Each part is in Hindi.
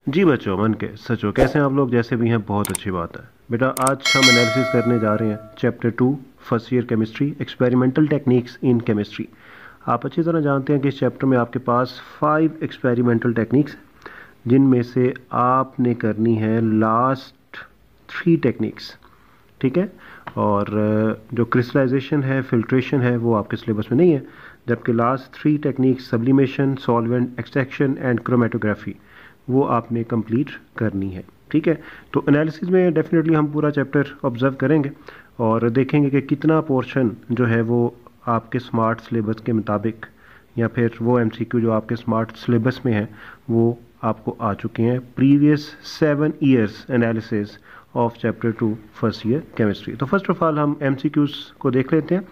जी बच्चों, मन के सचो कैसे हैं आप लोग? जैसे भी हैं बहुत अच्छी बात है। बेटा आज हम एनालिसिस करने जा रहे हैं chapter 2 first year chemistry, experimental techniques in chemistry. आप अच्छी तरह जानते हैं कि इस चैप्टर में आपके पास 5 एक्सपेरिमेंटल टेक्निक्स हैं, जिनमें से आपने करनी है लास्ट 3 टेक्निक्स। ठीक है। और जो क्रिस्टलाइजेशन है, फिल्ट्रेशन है, वो आपके सिलेबस में नहीं है, जबकि last 3 techniques sublimation, solvent extraction and chromatography वो आपने कंप्लीट करनी है। ठीक है। तो एनालिसिस में डेफिनेटली हम पूरा चैप्टर ऑब्जर्व करेंगे और देखेंगे कि कितना पोर्शन जो है वो आपके स्मार्ट सिलेबस के मुताबिक, या फिर वो एमसीक्यू जो आपके स्मार्ट सिलेबस में है वो आपको आ चुके हैं previous 7 years analysis of chapter 2 first year chemistry. तो फर्स्ट ऑफ ऑल हम एमसीक्यूज को देख लेते हैं।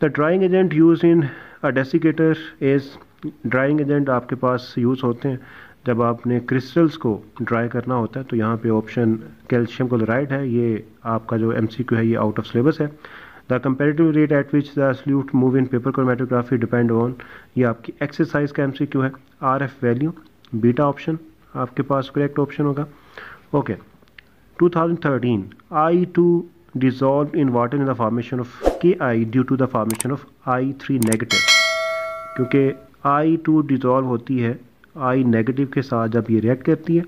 The drying agent use in a desiccator is, drying agent आपके पास यूज़ होते हैं जब आपने क्रिस्टल्स को ड्राई करना होता है। तो यहाँ पे ऑप्शन कैल्शियम क्लोराइड है, ये आपका जो एमसीक्यू है ये आउट ऑफ सिलेबस है। The comparative rate at which the solute move in paper chromatography depend on, ये आपकी एक्सरसाइज का एमसीक्यू है। आरएफ वैल्यू बीटा ऑप्शन आपके पास करेक्ट ऑप्शन होगा। Okay. 2013 I2 dissolved in water in the formation of Ki due to the formation of I3 negative, क्योंकि I2 डिज़ोल्व होती है I नेगेटिव के साथ जब ये रिएक्ट करती है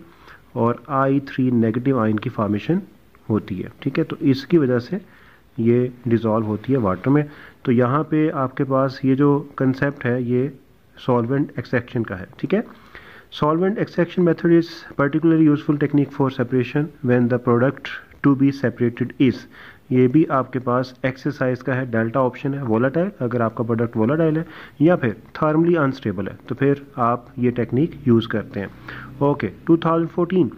और I3 नेगेटिव आयन की फॉर्मेशन होती है। ठीक है। तो इसकी वजह से ये डिज़ोल्व होती है वाटर में। तो यहाँ पे आपके पास ये जो कंसेप्ट है ये सॉल्वेंट एक्सट्रैक्शन का है। ठीक है। Solvent extraction method is particularly useful technique for separation when the product to be separated is, ये भी आपके पास एक्सरसाइज का है। डेल्टा ऑप्शन है। वोलाटाइल, अगर आपका प्रोडक्ट वोलाटाइल है या फिर थर्मली अनस्टेबल है तो फिर आप ये टेक्निक यूज़ करते हैं। Okay. 2014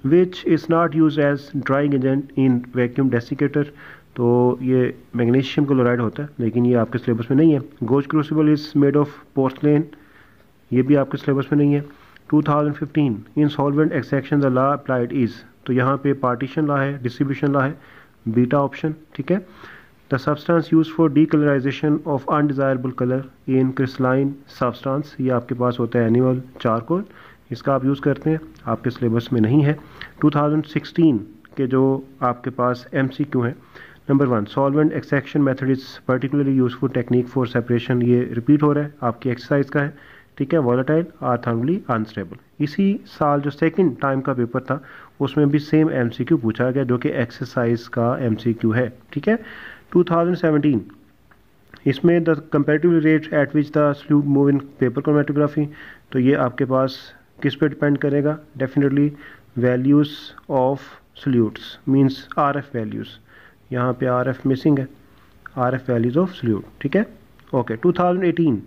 which is not use as drying agent in vacuum desiccator, तो ये मैग्नीशियम क्लोराइड होता है लेकिन ये आपके सिलेबस में नहीं है। Goes crucible is made of porcelain, ये भी आपके सिलेबस में नहीं है। 2015 इन solvent extraction the law applied is, तो यहाँ पे पार्टीशन लॉ है, डिस्ट्रीब्यूशन लॉ है, बीटा ऑप्शन। ठीक है। The substance use for decolourisation of undesirable colour in crystalline substance, ये आपके पास होता है एनिमल चारकोल, इसका आप यूज़ करते हैं, आपके सिलेबस में नहीं है। 2016 के जो आपके पास MCQ हैं, number 1 solvent extraction method is particularly useful technique for separation, ये रिपीट हो रहा है, आपकी एक्सरसाइज का है। ठीक है। वॉलेटाइल आर थर्मली अनस्टेबल, इसी साल जो सेकंड टाइम का पेपर था उसमें भी सेम एमसीक्यू पूछा गया जो कि एक्सरसाइज का एमसीक्यू है। ठीक है। 2017 इसमें the comparative rate at which the solute move in paper chromatography, तो ये आपके पास किस पे डिपेंड करेगा? Definitely values of solutes means RF values, यहाँ पे आरएफ मिसिंग है, आरएफ वैल्यूज़ ऑफ सॉल्यूट। ठीक है। Okay. 2018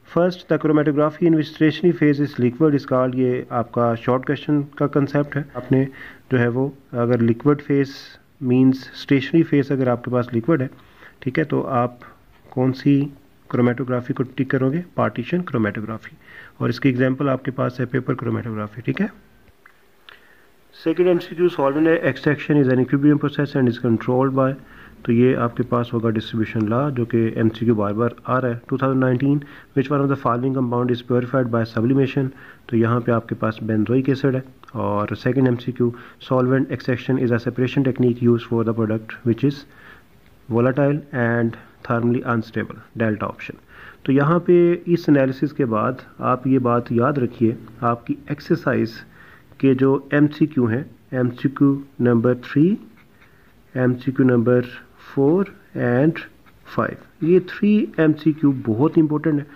first the chromatography in which stationary phase is liquid is called, ये आपका शॉर्ट क्वेश्चन का कंसेप्ट है। आपने जो है वो अगर liquid phase means stationary phase अगर आपके पास लिक्विड है, ठीक है, तो आप कौन सी क्रोमेटोग्राफी को टिक करोगे? पार्टीशन क्रोमेटोग्राफी, और इसकी एग्जांपल आपके पास है पेपर क्रोमेटोग्राफी। ठीक है। Second MCQ solvent extraction is an equilibrium process and is controlled by, तो ये आपके पास होगा डिस्ट्रीब्यूशन लॉ जो कि एमसीक्यू बार बार आ रहा है। 2019 which one of the following compound is purified by sublimation, तो यहाँ पे आपके पास बेंजोइक एसिड है। और second MCQ solvent extraction is a separation technique use for the product which is volatile and thermally unstable, delta option. तो यहाँ पे इस एनालिसिस के बाद आप ये बात याद रखिए, आपकी एक्सरसाइज के जो एमसीक्यू हैं, MCQ number 3, MCQ number 4 and 5, ये 3 एमसीक्यू बहुत इंपॉर्टेंट है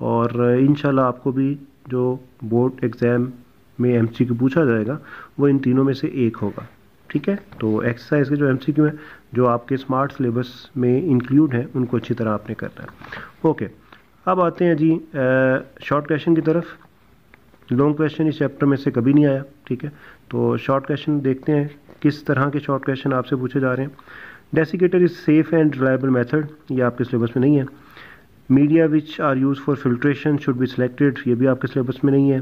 और इंशाल्लाह आपको भी जो बोर्ड एग्ज़ाम में एमसीक्यू पूछा जाएगा वो इन तीनों में से एक होगा। ठीक है। तो एक्सरसाइज के जो एमसीक्यू हैं जो आपके स्मार्ट सिलेबस में इंक्लूड हैं उनको अच्छी तरह आपने करना है। ओके। अब आते हैं जी शॉर्ट क्वेश्चन की तरफ। लॉन्ग क्वेश्चन इस चैप्टर में से कभी नहीं आया। ठीक है। तो शॉर्ट क्वेश्चन देखते हैं किस तरह के शॉर्ट क्वेश्चन आपसे पूछे जा रहे हैं। Desiccator is safe and reliable method, ये आपके सिलेबस में नहीं है। Media which are use for filtration should be selected, ये भी आपके सिलेबस में नहीं है।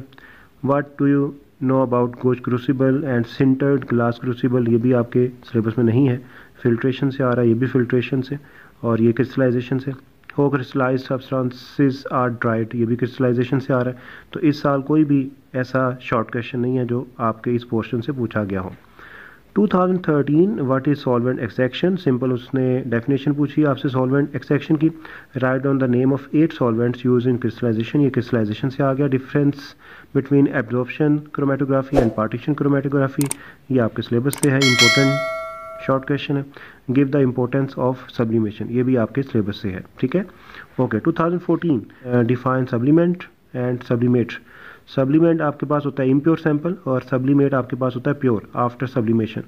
What do you know about Gooch crucible and sintered glass crucible, ये भी आपके सिलेबस में नहीं है। फिल्ट्रेशन से आ रहा है, ये भी फिल्ट्रेशन से, और ये क्रिस्टलाइजेशन से। हो क्रिस्टलाइज्ड सब्सटेंसेस आर ड्राइड, ये भी क्रिस्टलाइजेशन से आ रहा है। तो इस साल कोई भी ऐसा शॉर्ट क्वेश्चन नहीं है जो आपके इस पोर्शन से पूछा गया हो। 2013 what is solvent extraction, simple उसने डेफिनेशन पूछी आपसे सॉल्वेंट एक्सट्रैक्शन की। Write down the name of 8 solvents use in crystallisation, ये क्रिस्टलाइजेशन से आ गया। Difference between absorption chromatography and partition chromatography, ये आपके सिलेबस से है, इंपॉर्टेंट शॉर्ट क्वेश्चन है। Give the importance of sublimation, ये भी आपके सिलेबस से है, ठीक है। Okay 2014 define sublimant and sublimate. Sublimant आपके पास होता है इम्प्योर सैंपल और सब्लिमेट आपके पास होता है प्योर आफ्टर सब्लिमेशन,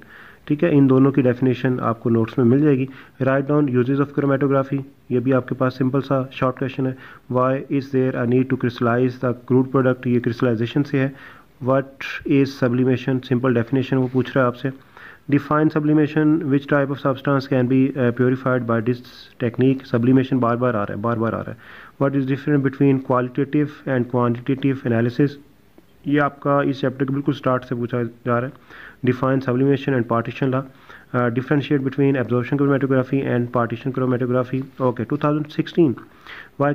ठीक है। इन दोनों की डेफिनेशन आपको नोट्स में मिल जाएगी। Write down uses of chromatography, ये भी आपके पास सिंपल सा शॉर्ट क्वेश्चन है। Why is there a need to crystallise the crude product, ये क्रिस्टलाइजेशन से है। What is sublimation, simple definition वो पूछ रहा है आपसे। Define sublimation, which type of substance can be purified by this technique, sublimation बार बार आ रहा है। What is difference between qualitative and quantitative analysis, ये आपका इस चैप्टर के बिल्कुल स्टार्ट से पूछा जा रहा है। Define sublimation and partition law, differentiate between absorption chromatography and partition chromatography. Okay 2016 why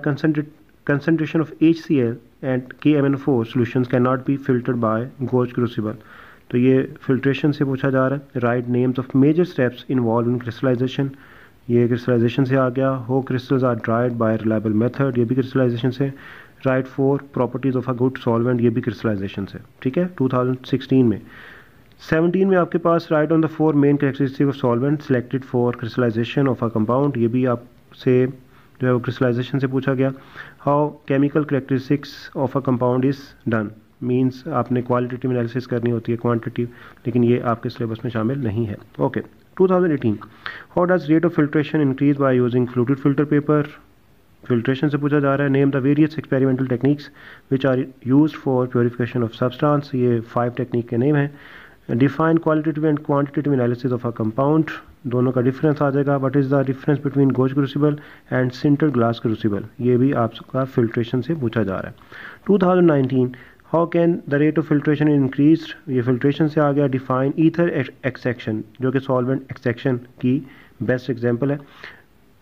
concentration of HCl and KMnO4 solutions cannot be filtered by gauge crucible, तो ये फिल्ट्रेशन से पूछा जा रहा है। Write names of major steps involve in crystallisation, ये क्रिस्टलाइजेशन से आ गया। How crystals are dried by reliable method, ये भी क्रिस्टलाइजेशन से। Write 4 properties of a good solvent, ये भी क्रिस्टलाइजेशन से, ठीक है 2016 में। 17 में आपके पास write on the 4 main characteristic of solvent selected for crystallisation of a compound, ये भी आपसे जो है वो क्रिस्टलाइजेशन से पूछा गया। How chemical characteristics of a compound is done, means आपने क्वालिटेटिव एनालिसिस करनी होती है, क्वांटिटेटिव, लेकिन ये आपके सिलेबस में शामिल नहीं है। Okay 2018 how does rate of filtration increase by using fluted filter paper, filtration से पूछा जा रहा है। Name the various experimental techniques which are used for purification of substance, ये 5 टेक्निक के नेम हैं। Define qualitative and quantitative analysis of a compound, दोनों का डिफरेंस आ जाएगा। What is the difference between Gooch crucible and sinter glass crucible, ये भी आपका फिल्ट्रेशन से पूछा जा रहा है। 2019 how can the rate of filtration increase, ये फिल्ट्रेशन से आ गया। डिफाइन ईथर एक्सट्रैक्शन, जो कि सॉल्वेंट एक्सट्रैक्शन की बेस्ट एग्जांपल है।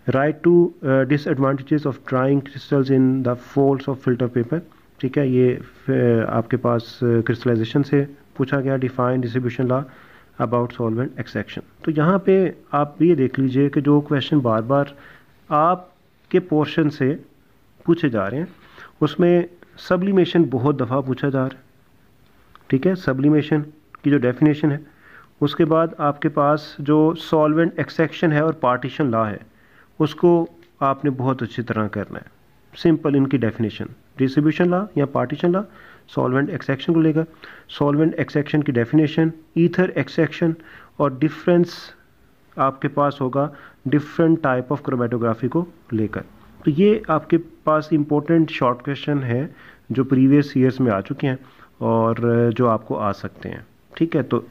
Write two disadvantages of drying crystals in the folds of filter paper, ठीक है, ये आपके पास क्रिस्टलाइजेशन से पूछा गया। Define distribution law about solvent extraction. तो यहाँ पे आप ये देख लीजिए कि जो क्वेश्चन बार बार आपके पोर्शन से पूछे जा रहे हैं उसमें सब्लिमेशन बहुत दफ़ा पूछा जा रहा है, ठीक है। सब्लिमेशन की जो डेफिनेशन है, उसके बाद आपके पास जो सॉल्वेंट एक्सट्रैक्शन है और पार्टीशन लॉ है, उसको आपने बहुत अच्छी तरह करना है। सिंपल इनकी डेफिनेशन, डिस्ट्रीब्यूशन लॉ या पार्टीशन लॉ सॉल्वेंट एक्सट्रैक्शन को लेकर, सॉल्वेंट एक्सट्रैक्शन की डेफिनेशन, ईथर एक्सट्रैक्शन, और डिफरेंस आपके पास होगा डिफरेंट टाइप ऑफ क्रोमेटोग्राफी को लेकर। तो ये आपके पास इंपॉर्टेंट शॉर्ट क्वेश्चन है जो प्रीवियस ईयर्स में आ चुके हैं और जो आपको आ सकते हैं, ठीक है। तो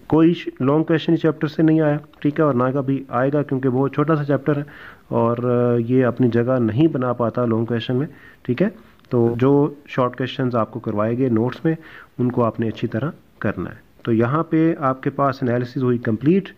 कोई लॉन्ग क्वेश्चन इस चैप्टर से नहीं आया, ठीक है, और ना कभी आएगा क्योंकि बहुत छोटा सा चैप्टर है और ये अपनी जगह नहीं बना पाता लॉन्ग क्वेश्चन में, ठीक है। तो जो शॉर्ट क्वेश्चंस आपको करवाए गए नोट्स में, उनको आपने अच्छी तरह करना है। तो यहाँ पे आपके पास एनालिसिस हुई कंप्लीट।